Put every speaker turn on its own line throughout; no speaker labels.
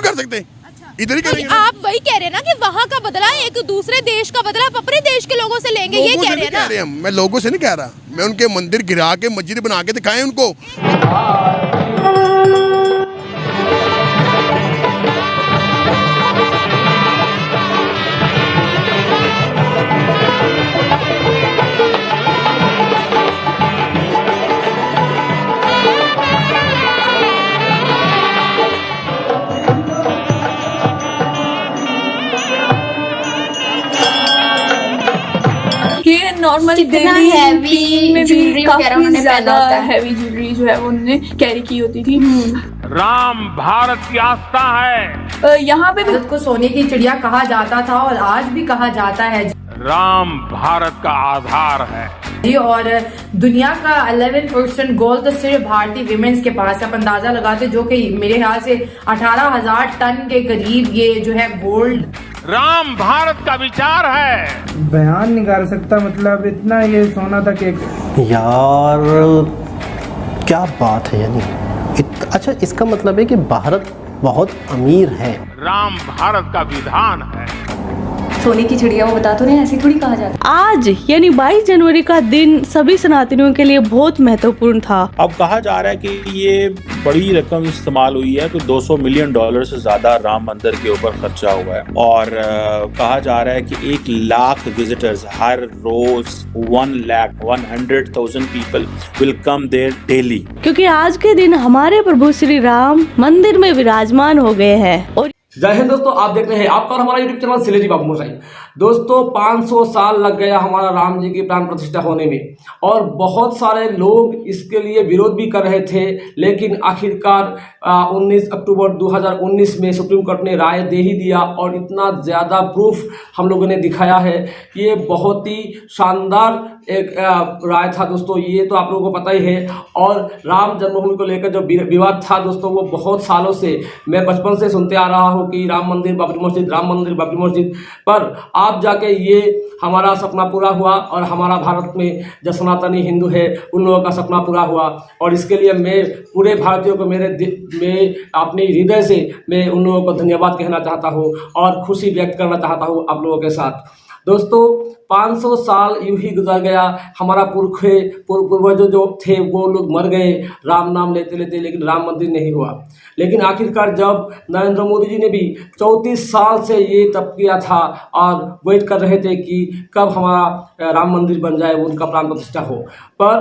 भी कर सकते, इधर ही करेंगे।
आप वही कह रहे हैं ना कि वहाँ का बदला एक दूसरे देश का बदला आप अपने देश के लोगों से लेंगे, ये कह रहे हैं ना।
मैं लोगों से नहीं कह रहा, मैं उनके मंदिर गिरा के मस्जिद बना के दिखाएं उनको।
नॉर्मल
हैवी ज्वेलरी वगैरह उन्होंने पहना होता है,
हैवी ज्वेलरी जो है वो उन्होंने कैरी की होती थी।
राम भारत की आस्था है।
यहाँ पे
भारत को सोने की चिड़िया कहा जाता था और आज भी कहा जाता है।
राम भारत का आधार है
जी, और दुनिया का 11% गोल्ड तो सिर्फ भारतीय विमेंस के पास है। आप अंदाजा लगाते जो कि मेरे ख्याल से 18,000 टन के करीब ये जो है गोल्ड।
राम भारत का विचार है,
बयान नहीं कर सकता, मतलब इतना ये सोना था कि
यार क्या बात है। यानी अच्छा, इसका मतलब है कि भारत बहुत अमीर है।
राम भारत का विधान है।
सोने की चिड़िया वो बता तो नहीं, ऐसे थोड़ी कहा जाता।
आज यानी 22 जनवरी का दिन सभी सनातनियों के लिए बहुत महत्वपूर्ण था।
अब कहा जा रहा है कि ये बड़ी रकम इस्तेमाल हुई है, कोई $200 मिलियन से ज्यादा राम मंदिर के ऊपर खर्चा हुआ है। और कहा जा रहा है कि 1 लाख विजिटर्स हर रोज 1,100,000 people will come there daily.
क्योंकि आज के दिन हमारे प्रभु श्री राम मंदिर में विराजमान हो गए हैं। और
जय हिंद दोस्तों, आप देख रहे हैं आपका और हमारा यूट्यूब चैनल सिलेजी बाबू मोसाई। दोस्तों 500 साल लग गया हमारा राम जी की प्राण प्रतिष्ठा होने में, और बहुत सारे लोग इसके लिए विरोध भी कर रहे थे, लेकिन आखिरकार 19 अक्टूबर 2019 में सुप्रीम कोर्ट ने राय दे ही दिया। और इतना ज़्यादा प्रूफ हम लोगों ने दिखाया है कि ये बहुत ही शानदार एक राय था दोस्तों, ये तो आप लोगों को पता ही है। और राम जन्मभूमि को लेकर जो विवाद था दोस्तों, वो बहुत सालों से, मैं बचपन से सुनते आ रहा हूँ कि राम मंदिर बाबरी मस्जिद, राम मंदिर बाबरी मस्जिद, पर आप जाके ये हमारा सपना पूरा हुआ और हमारा भारत में जो सनातनी हिंदू है उन लोगों का सपना पूरा हुआ। और इसके लिए मैं पूरे भारतीयों को मैं अपने हृदय से मैं उन लोगों को धन्यवाद कहना चाहता हूँ और खुशी व्यक्त करना चाहता हूँ आप लोगों के साथ। दोस्तों 500 साल यूं ही गुजर गया, हमारा पूर्वज जो थे वो लोग मर गए राम नाम लेते लेते, लेकिन राम मंदिर नहीं हुआ। लेकिन आखिरकार जब नरेंद्र मोदी जी ने भी 34 साल से ये तप किया था और वेट कर रहे थे कि कब हमारा राम मंदिर बन जाए, उनका प्राण प्रतिष्ठा हो, पर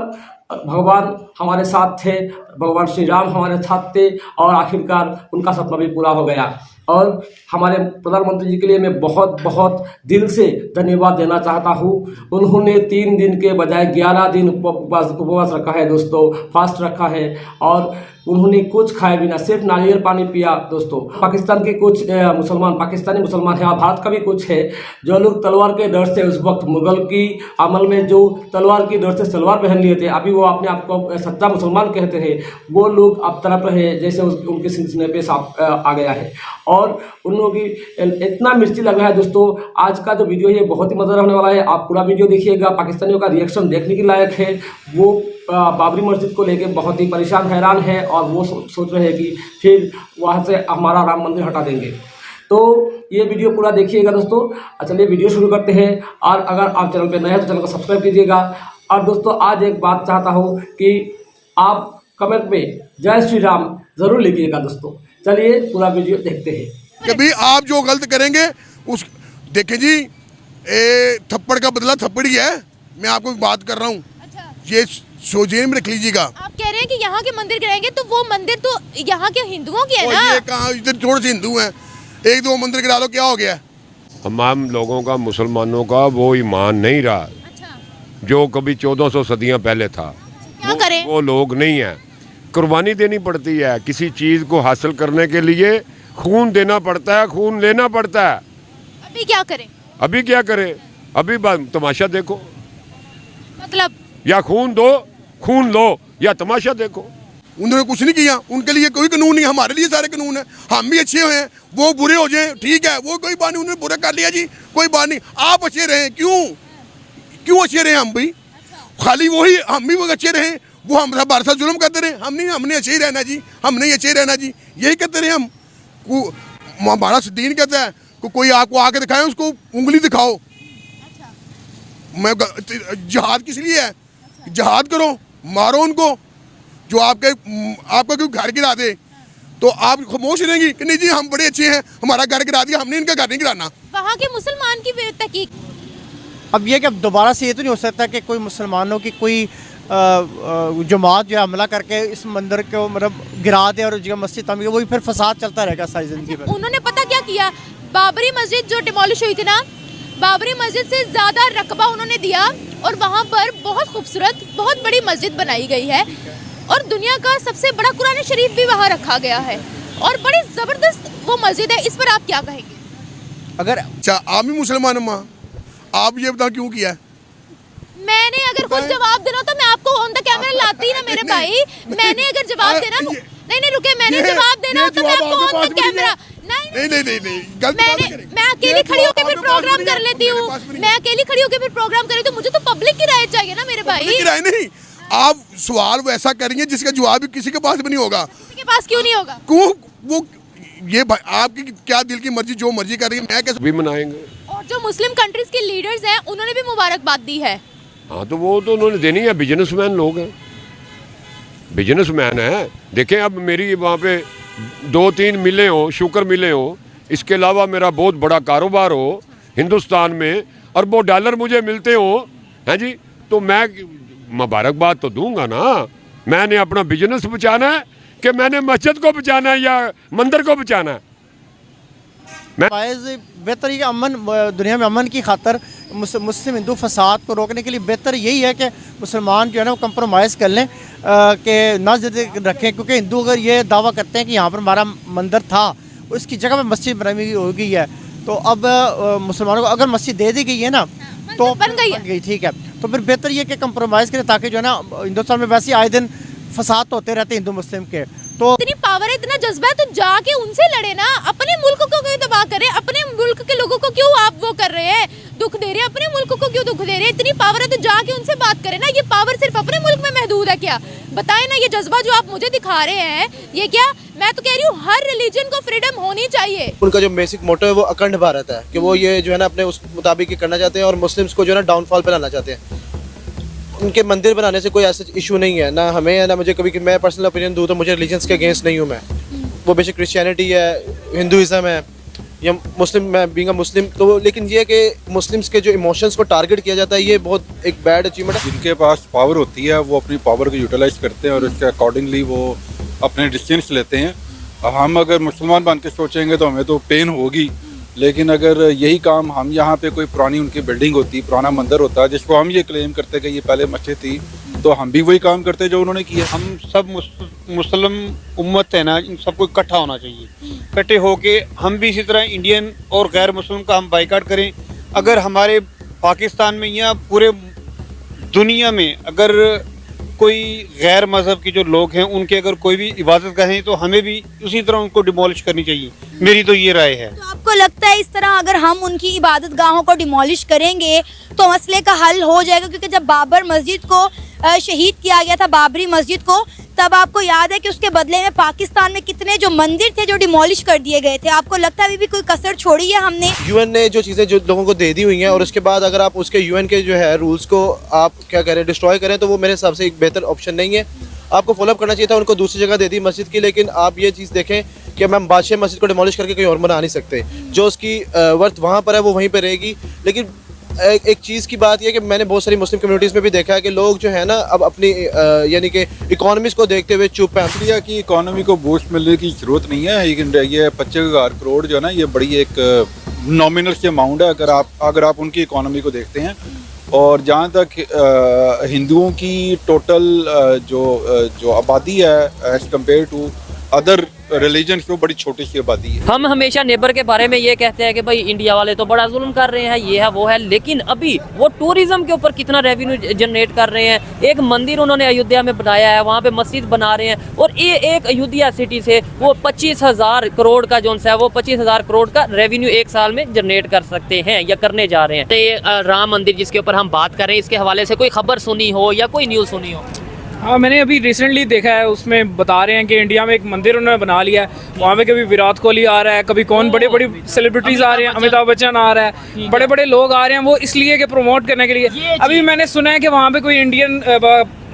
भगवान हमारे साथ थे, भगवान श्री राम हमारे साथ थे और आखिरकार उनका सपना भी पूरा हो गया। और हमारे प्रधानमंत्री जी के लिए मैं बहुत बहुत दिल से धन्यवाद देना चाहता हूँ। उन्होंने 3 दिन के बजाय 11 दिन उपवास रखा है दोस्तों, फास्ट रखा है, और उन्होंने कुछ खाए बिना सिर्फ नारियल पानी पिया। दोस्तों पाकिस्तान के कुछ पाकिस्तानी मुसलमान हैं और भारत का भी कुछ है, जो लोग तलवार के डर से उस वक्त मुगल की अमल में जो तलवार की डर से तलवार पहन लिए थे, अभी वो अपने आप को सच्चा मुसलमान कहते हैं, वो लोग अब तरफ रहे जैसे उनके सिलसिले पे आ गया है। और उन लोगों की इतना मिर्ची लग रहा है दोस्तों। आज का जो वीडियो है बहुत ही मज़ेदार होने वाला है, आप पूरा वीडियो देखिएगा। पाकिस्तानियों का रिएक्शन देखने के लायक है। वो बाबरी मस्जिद को लेकर बहुत ही परेशान हैरान है और वो सोच रहे हैं कि फिर वहाँ से हमारा राम मंदिर हटा देंगे। तो ये वीडियो पूरा देखिएगा दोस्तों। चलिए वीडियो शुरू करते हैं, और अगर आप चैनल पे नए हैं तो चैनल को सब्सक्राइब कीजिएगा। और दोस्तों आज एक बात चाहता हूँ कि आप कमेंट में जय श्री राम ज़रूर लिखिएगा दोस्तों। चलिए पूरा वीडियो देखते हैं।
कभी आप जो गलत करेंगे उस देखें जी, थप्पड़ का बदला थप्पड़ ही है। मैं आपको बात कर रहा हूँ, ये सोचें में रख लीजिएगा।
आप कह रहे हैं कि यहाँ के मंदिर गिराएंगे, तो वो मंदिर तो यहाँ के हिंदुओं के है ना।
ये कहाँ, इधर थोड़े से हिंदू हैं, 1-2 मंदिर गिरा लो, क्या हो गया?
तमाम लोगों का, मुसलमानों का वो ईमान नहीं रहा।
अच्छा।
जो कभी 1400 सदियां पहले था।
क्या करें?
वो लोग नहीं है। कुर्बानी देनी पड़ती है किसी चीज को हासिल करने के लिए, खून देना पड़ता है, खून लेना पड़ता है।
अभी क्या करें?
अभी क्या करें? अभी तमाशा देखो,
मतलब
या खून दो, खून लो, या तमाशा देखो।
उन्होंने कुछ नहीं किया, उनके लिए कोई कानून नहीं, हमारे लिए सारे कानून है। हम भी अच्छे हैं, वो बुरे हो जाए ठीक है, वो कोई बात नहीं, उन्होंने बुरा कर लिया जी, कोई बात नहीं। आप अच्छे रहें, क्यों अच्छे रहें? हम भी खाली वही, हम भी वो अच्छे रहें, वो हम हमारे साथ जुल्म करते रहे। हमने अच्छे ही रहना जी, हम नहीं अच्छे रहना जी, यही करते रहे हम। हमारा दीन कहता है कि कोई आपको आके दिखाए, उसको उंगली दिखाओ। मैं जिहाद किस लिए है? जिहाद करो, मारो उनको। जो आपका कोई घर गिरा दे तो आप खामोश रहेंगी कि नहीं जी हम बड़े अच्छे हैं, हमारा घर गिरा दिया, हमने इनका घर नहीं गिराना।
वहाँ के मुसलमान की तहकीक।
अब ये कि अब दोबारा से ये तो नहीं हो सकता कि कोई मुसलमानों की कोई जमात जो है हमला करके इस मंदिर को मतलब गिरा दे और जो मस्जिद तामीर, वही फिर फसाद चलता रहेगा सारी जिंदगी भर।
उन्होंने पता क्या किया, बाबरी मस्जिद जो डिमोलिश हुई थी ना, बाबरी मस्जिद से ज़्यादा रकबा उन्होंने दिया और वहाँ पर बहुत खूबसूरत बहुत बड़ी मस्जिद बनाई गई है और दुनिया का सबसे बड़ा कुरान शरीफ भी वहाँ रखा गया है और बड़ी ज़बरदस्त वो मस्जिद है। इस पर आप क्या कहेंगे?
अगर आप भी मुसलमान माँ, आप ये बताओ क्यों किया?
मैंने अगर खुद जवाब देना तो मैं आपको ऑन द कैमरा लाती ना मेरे भाई। मैंने अगर जवाब देना, नहीं रुके, मैंने जवाब देना तो मैं आपको ऑन द कैमरा। नहीं, मैं अकेली खड़ी होकर फिर प्रोग्राम कर लेती हूँ। मैं अकेली खड़ी होकर फिर प्रोग्राम कर लेती हूँ। मुझे तो पब्लिक की राय चाहिए ना मेरे भाई।
राय नहीं, आप सवाल वैसा करेंगे जिसका जवाब भी किसी के पास भी नहीं होगा।
किसी के पास क्यों नहीं होगा?
क्यों? वो ये आपकी क्या दिल की मर्जी, जो मर्जी करेंगे, मैं कैसे
भी मनाएंगे।
और जो मुस्लिम कंट्रीज के लीडर्स हैं उन्होंने भी मुबारकबाद दी है।
हाँ तो वो तो उन्होंने देनी है, बिजनेसमैन लोग हैं, बिजनेसमैन है। देखें अब मेरी वहाँ पे 2-3 मिलें हो, शुगर मिलें हो, इसके अलावा मेरा बहुत बड़ा कारोबार हो हिंदुस्तान में और वो डॉलर मुझे मिलते हो, हैं जी, तो मैं मुबारकबाद तो दूंगा ना। मैंने अपना बिजनेस बचाना है कि मैंने मस्जिद को बचाना है या मंदिर को बचाना है?
बेहतर ये अमन, दुनिया में अमन की खातर मुस्लिम हिंदू फसाद को रोकने के लिए बेहतर यही है कि मुसलमान जो है ना वो कंप्रोमाइज़ कर लें कि ना जिद रखें, क्योंकि हिंदू अगर ये दावा करते हैं कि यहाँ पर हमारा मंदिर था, उसकी जगह पर मस्जिद बनाई हो गई है, तो अब मुसलमानों को अगर मस्जिद दे दी गई है ना तो
बन गई,
ठीक है, तो फिर बेहतर ये कि कंप्रोमाइज़ करें ताकि जो है ना हिंदुस्तान में वैसे आए दिन फसाद तो होते रहते हैं हिंदू मुस्लिम के। तो
इतनी पावर है, इतना जज्बा है, तो जाके उनसे लड़े ना। अपने मुल्क को क्यों तबाह करें? अपने मुल्क के लोगों को क्यों आप वो कर रहे हैं, दुख दे रहे हैं? अपने मुल्क को क्यों दुख दे रहे हैं? इतनी पावर है तो जाके उनसे बात करें ना। ये पावर सिर्फ अपने मुल्क में महदूद है क्या? बताएं ना, ये जज्बा जो आप मुझे दिखा रहे हैं ये क्या? मैं तो कह रही हूँ हर रिलीजन को फ्रीडम होनी चाहिए।
उनका जो बेसिक मोटो है वो अखंड भारत है, कि वो ये जो है ना अपने उस मुताबिक करना चाहते हैं और मुस्लिम्स को जो है ना डाउनफॉल पे लाना चाहते हैं। उनके मंदिर बनाने से कोई ऐसा इशू नहीं है, ना हमें है ना मुझे। कभी मैं पर्सनल ओपिनियन दूँ तो मुझे रिलीजन्स के अगेंस्ट नहीं हूँ मैं। वो बेशक क्रिश्चियनिटी है, हिंदुइज्म है या मुस्लिम, मैं बीइंग अ मुस्लिम, तो लेकिन ये कि मुस्लिम्स के जो इमोशंस को टारगेट किया जाता है ये बहुत एक बैड अचीवमेंट है।
जिनके पास पावर होती है वो अपनी पावर को यूटिलाइज करते हैं और उसके अकॉर्डिंगली वो अपने डिसीजंस लेते हैं। हम अगर मुसलमान बन के सोचेंगे तो हमें तो पेन होगी, लेकिन अगर यही काम हम यहाँ पे कोई पुरानी उनकी बिल्डिंग होती, पुराना मंदिर होता जिसको हम ये क्लेम करते कि ये पहले मस्जिद थी, तो हम भी वही काम करते जो उन्होंने किया।
हम सब मुस्लिम उम्मत है ना, इन सबको इकट्ठा होना चाहिए। इकट्ठे होके हम भी इसी तरह इंडियन और गैर मुस्लिम का हम बाइकाट करें। अगर हमारे पाकिस्तान में या पूरे दुनिया में अगर कोई गैर मज़हब के जो लोग हैं उनके अगर कोई भी इबादत गाहें तो हमें भी उसी तरह उनको डिमोलिश करनी चाहिए। मेरी तो ये राय है।
तो आपको लगता है इस तरह अगर हम उनकी इबादत गाहों को डिमोलिश करेंगे तो मसले का हल हो जाएगा? क्योंकि जब बाबर मस्जिद को शहीद किया गया था, बाबरी मस्जिद को, तब आपको याद है कि उसके बदले में पाकिस्तान में कितने जो मंदिर थे जो डिमोलिश कर दिए गए थे। आपको लगता है अभी भी कोई कसर छोड़ी है हमने?
यूएन ने जो चीज़ें जो लोगों को दे दी हुई हैं और उसके बाद अगर आप उसके यूएन के जो है रूल्स को आप क्या करें, डिस्ट्रॉय करें, तो वो मेरे हिसाब से एक बेहतर ऑप्शन नहीं है। आपको फॉलोअप करना चाहिए था, उनको दूसरी जगह दे दी मस्जिद की, लेकिन आप ये चीज़ देखें कि हम बादशाह मस्जिद को डिमोलिश करके कहीं और बना नहीं सकते। जो उसकी वर्थ वहाँ पर है वो वहीं पर रहेगी। लेकिन एक चीज़ की बात यह कि मैंने बहुत सारी मुस्लिम कम्युनिटीज़ में भी देखा है कि लोग जो है ना अब अपनी यानी कि इकोनॉमीज़ को देखते हुए चुप हैं।
इंडिया की इकोनॉमी को बूस्ट मिलने की ज़रूरत नहीं है। ये 25,000 करोड़ जो है ना, ये बड़ी एक नॉमिनल की अमाउंट है अगर आप उनकी इकोनॉमी को देखते हैं। और जहाँ तक हिंदुओं की टोटल जो आबादी है as compare to other religion की, वो बड़ी छोटी सी आबादी है।
हम हमेशा नेबर के बारे में ये कहते हैं कि भाई इंडिया वाले तो बड़ा जुल्म कर रहे हैं, ये है वो है, लेकिन अभी वो टूरिज्म के ऊपर कितना रेवेन्यू जनरेट कर रहे हैं। एक मंदिर उन्होंने अयोध्या में बनाया है, वहाँ पे मस्जिद बना रहे हैं, और ये एक अयोध्या सिटी से वो 25,000 करोड़ का जो है वो 25,000 करोड़ का रेवेन्यू एक साल में जनरेट कर सकते हैं या करने जा रहे हैं। तो ये राम मंदिर जिसके ऊपर हम बात कर रहे हैं, इसके हवाले से कोई खबर सुनी हो या कोई न्यूज़ सुनी हो?
हाँ, मैंने अभी रिसेंटली देखा है, उसमें बता रहे हैं कि इंडिया में एक मंदिर उन्होंने बना लिया है, वहाँ पे कभी विराट कोहली आ रहा है, कभी कौन बड़े बड़े सेलिब्रिटीज आ रहे हैं, अमिताभ बच्चन आ रहा है, बड़े बड़े लोग आ रहे हैं, वो इसलिए कि प्रमोट करने के लिए। अभी मैंने सुना है कि वहाँ पे कोई इंडियन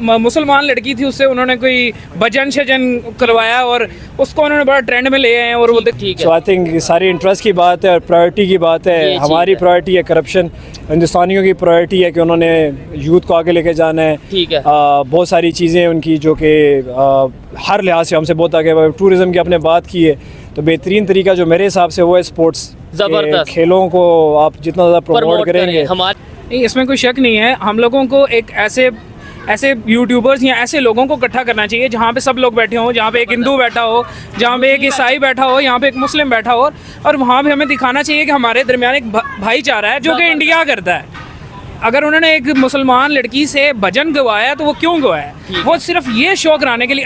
मुसलमान लड़की थी, उससे उन्होंने कोई भजन शजन करवाया और उसको उन्होंने बड़ा ट्रेंड में ले आए हैं और वो ठीक है।
सो आई थिंक सारी इंटरेस्ट की बात है और प्रायोरिटी की बात है। हमारी प्रायोरिटी है करप्शन, हिंदुस्तानियों की प्रायोरिटी है कि उन्होंने यूथ को आगे लेके जाना है।
ठीक है।
बहुत सारी चीज़ें उनकी जो कि हर लिहाज से हमसे बहुत आगे। टूरिज़्म की आपने बात की है तो बेहतरीन तरीका जो मेरे हिसाब से वो है स्पोर्ट्स,
जबरदस्त
खेलों को आप जितना ज़्यादा प्रमोट करेंगे।
नहीं, इसमें कोई शक नहीं है। हम लोगों को एक ऐसे यूट्यूबर्स या ऐसे लोगों को इकट्ठा करना चाहिए जहाँ पे सब लोग बैठे हों, जहाँ पे एक हिंदू बैठा हो, जहाँ पे एक ईसाई बैठा हो, यहाँ पे एक मुस्लिम बैठा हो, और वहाँ पे हमें दिखाना चाहिए कि हमारे दरमियान एक भाईचारा है जो कि इंडिया करता है। अगर उन्होंने एक मुसलमान लड़की से भजन गवाया तो वो क्यों गवाया? वो सिर्फ ये शो कराने के लिए।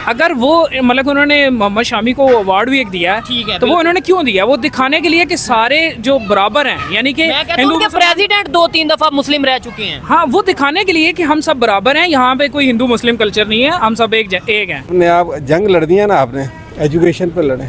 अगर वो मतलब उन्होंने मोहम्मद शामी को अवार्ड भी एक दिया है तो वो उन्होंने क्यों दिया? वो दिखाने के लिए कि सारे जो बराबर हैं, यानी कि
हिंदू के प्रेसिडेंट 2-3 दफा मुस्लिम रह चुके हैं।
हाँ, वो दिखाने के लिए कि हम सब बराबर हैं, यहाँ पे कोई हिंदू मुस्लिम कल्चर नहीं है, हम सब एक हैं।
आपने आप जंग लड़ दिया ना, आपने एजुकेशन पे लड़े,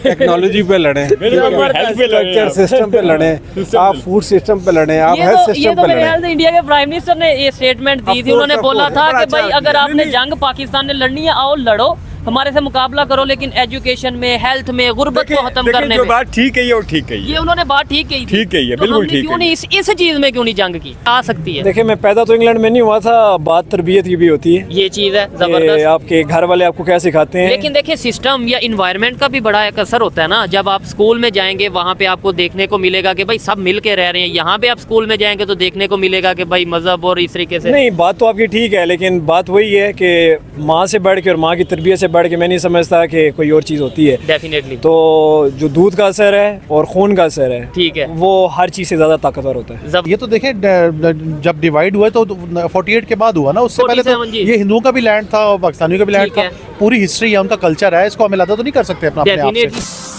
टेक्नोलॉजी पे लड़े, स्ट्रक्चर सिस्टम पे लड़े, आप फूड सिस्टम पे लड़े, आप हेल्थ सिस्टम पे लड़े।
इंडिया के प्राइम मिनिस्टर ने ये स्टेटमेंट दी थी, उन्होंने बोला था कि भाई अगर आपने जंग पाकिस्तान ने लड़नी है आओ लड़ो, हमारे से मुकाबला करो, लेकिन एजुकेशन में, हेल्थ में, गुर्बत को खत्म करने में।
बात ठीक है और ठीक है,
ये उन्होंने बात ठीक कही थी।
ठीक है, बिल्कुल ठीक है।
क्यों नहीं इस चीज में क्यों नहीं जंग की आ सकती है?
देखिए, मैं पैदा तो इंग्लैंड में नहीं हुआ था, बात तरबियत की भी होती है।
ये चीज है जबरदस्त।
आपके घर वाले आपको क्या सिखाते हैं।
लेकिन देखिए, सिस्टम या इन्वायरमेंट का भी बड़ा एक असर होता है ना। जब आप स्कूल में जाएंगे वहाँ पे आपको देखने को मिलेगा कि भाई सब मिल के रह रहे हैं। यहाँ पे आप स्कूल में जाएंगे तो देखने को मिलेगा कि भाई मजहब और इस तरीके से।
नहीं, बात तो आपकी ठीक है, लेकिन बात वही है कि माँ से बढ़ के और माँ की तरबियत से बढ़ के मैं नहीं समझता कि कोई और चीज़ होती है।
डेफिनेटली।
तो जो दूध का असर है और खून का असर है,
ठीक है,
वो हर चीज़ से ज़्यादा ताकतवर होता है।
ये तो देखें, जब डिवाइड हुआ तो 48 के बाद हुआ ना, उससे पहले तो ये हिंदुओं का भी लैंड था और पाकिस्तानियों का भी लैंड था। पूरी हिस्ट्री है, उनका कल्चर है, इसको हम मिलादा तो नहीं कर सकते अपने आप से।